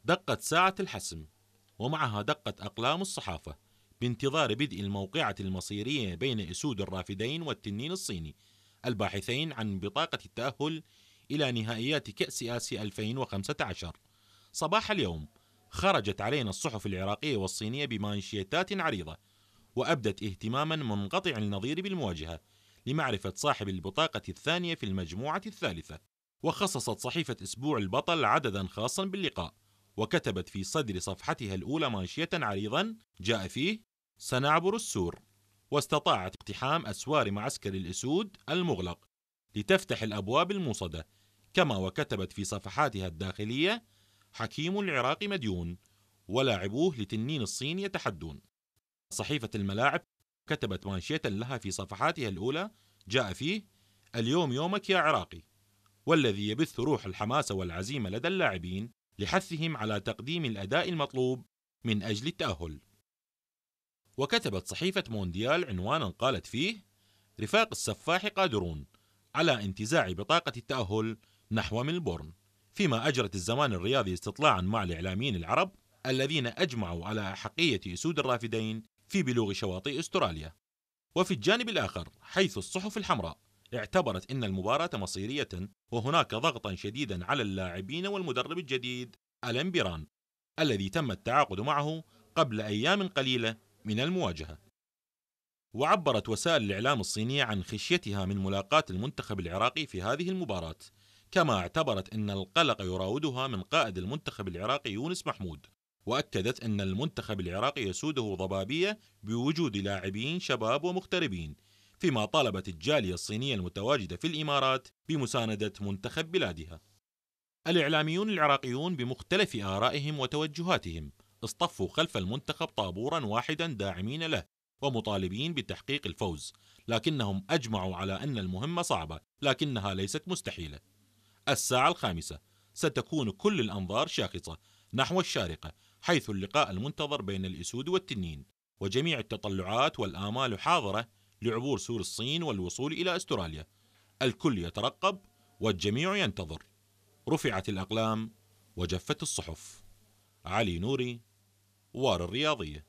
دقت ساعة الحسم، ومعها دقت أقلام الصحافة بانتظار بدء الموقعة المصيرية بين أسود الرافدين والتنين الصيني الباحثين عن بطاقة التأهل إلى نهائيات كأس آسيا 2015. صباح اليوم خرجت علينا الصحف العراقية والصينية بمانشيتات عريضة، وأبدت اهتماما منقطع النظير بالمواجهة لمعرفة صاحب البطاقة الثانية في المجموعة الثالثة. وخصصت صحيفة أسبوع البطل عددا خاصا باللقاء، وكتبت في صدر صفحتها الأولى مانشية عريضا جاء فيه: سنعبر السور. واستطاعت اقتحام أسوار معسكر الأسود المغلق لتفتح الأبواب الموصدة. كما وكتبت في صفحاتها الداخلية: حكيم العراق مديون، ولاعبوه لتنين الصين يتحدون. صحيفة الملاعب كتبت مانشية لها في صفحاتها الأولى جاء فيه: اليوم يومك يا عراقي، والذي يبث روح الحماس والعزيمة لدى اللاعبين لحثهم على تقديم الأداء المطلوب من أجل التأهل. وكتبت صحيفة مونديال عنوانا قالت فيه: رفاق السفاح قادرون على انتزاع بطاقة التأهل نحو ملبورن. فيما أجرت الزمان الرياضي استطلاعا مع الإعلاميين العرب الذين أجمعوا على أحقية أسود الرافدين في بلوغ شواطئ أستراليا. وفي الجانب الآخر، حيث الصحف الحمراء اعتبرت أن المباراة مصيرية، وهناك ضغطا شديدا على اللاعبين والمدرب الجديد ألان بيران الذي تم التعاقد معه قبل أيام قليلة من المواجهة. وعبرت وسائل الإعلام الصينية عن خشيتها من ملاقاة المنتخب العراقي في هذه المباراة، كما اعتبرت أن القلق يراودها من قائد المنتخب العراقي يونس محمود، وأكدت أن المنتخب العراقي يسوده ضبابية بوجود لاعبين شباب ومغتربين، فيما طالبت الجالية الصينية المتواجدة في الإمارات بمساندة منتخب بلادها. الإعلاميون العراقيون بمختلف آرائهم وتوجهاتهم اصطفوا خلف المنتخب طابورا واحدا داعمين له ومطالبين بتحقيق الفوز، لكنهم أجمعوا على أن المهمة صعبة لكنها ليست مستحيلة. الساعة 5 ستكون كل الأنظار شاخصة نحو الشارقة، حيث اللقاء المنتظر بين الأسود والتنين، وجميع التطلعات والآمال حاضرة لعبور سور الصين والوصول إلى أستراليا. الكل يترقب والجميع ينتظر. رفعت الأقلام وجفت الصحف. علي نوري، وار الرياضية.